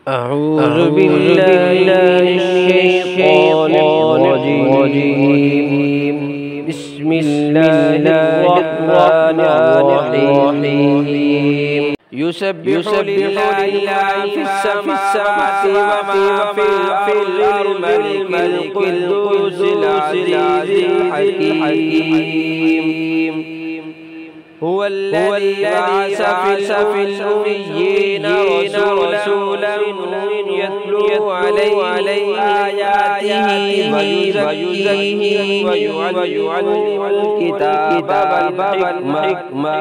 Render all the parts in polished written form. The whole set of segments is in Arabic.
أعوذ بالله من الشيطان الرجيم. بسم الله الرحمن الرحيم. يسبح لله ما في السماوات وما في الأرض الملك القدوس العزيز الحكيم. هو الذي بعث في الأميين رسولا يتلو عليهم آياته ويزكيهم ويعلمهم الكتاب والحكمة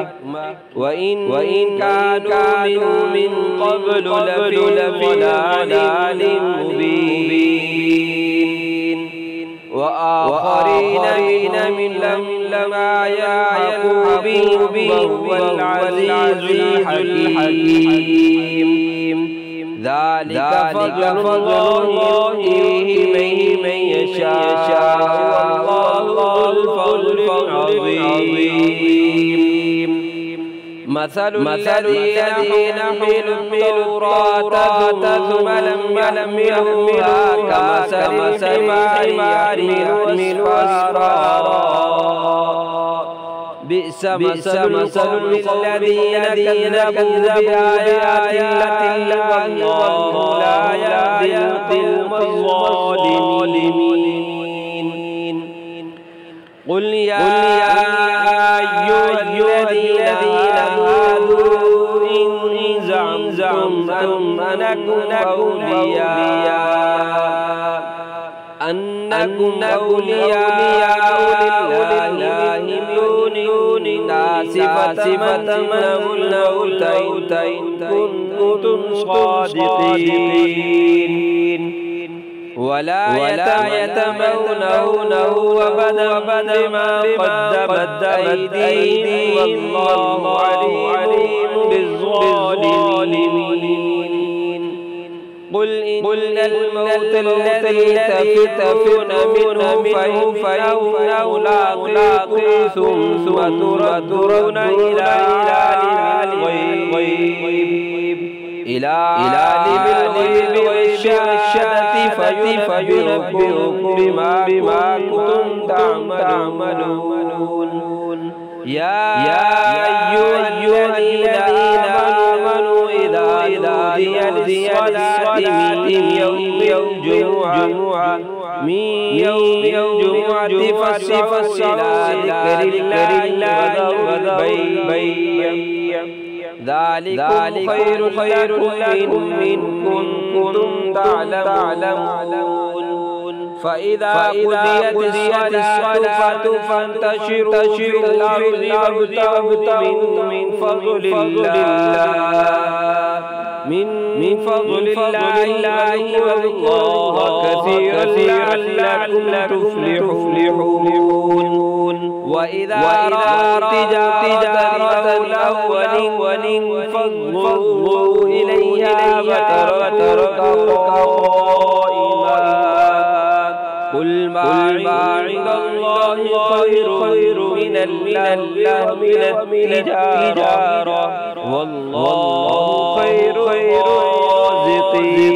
وإن كانوا من قبل لفي ضلال مبين. وآخرين من لما يلحقوا بهم وهو العزيز الحكيم. ذلك فضل الله يؤتيه من يشاء والله ذو الفضل العظيم. مثل الذين حملوا التوراة ثم لم يحملوها كمثل الحمار يحمل أسفارا. بئس مثل الذين كذبوا بآيات الله والله لا يهدي القوم الظالمين. قل يا أيها الذين هادوا إن زعمتم أنكم أولياء لله من دون الناس فتمنوا الموت إن كنتم صادقين. ولا يتمنونه أبدا بما قدمت أيديهم والله عليم بالظالمين. قل إن الموت الذي تفرون منه فإنه ملاقيكم ثم تردون إلى عالم الغيب والشهادة فينبئكم بما كنتم تعملون. يا أيها الذين آمنوا إذا نودي للصلاة من يوم الجمعة فاسعوا إلى ذكر الله وذروا البيع. ذلكم خير لكم إن كنتم تعلمون. فإذا قضيت الصلاة فانتشروا في الأرض وابتغوا من فضل الله واذكروا كثيرا لعلكم تفلحون. وإذا رأوا تجارة أو انفضوا إليها وتركوك قائما. قل ما عند الله خير من التجارة والله خير الرازقين.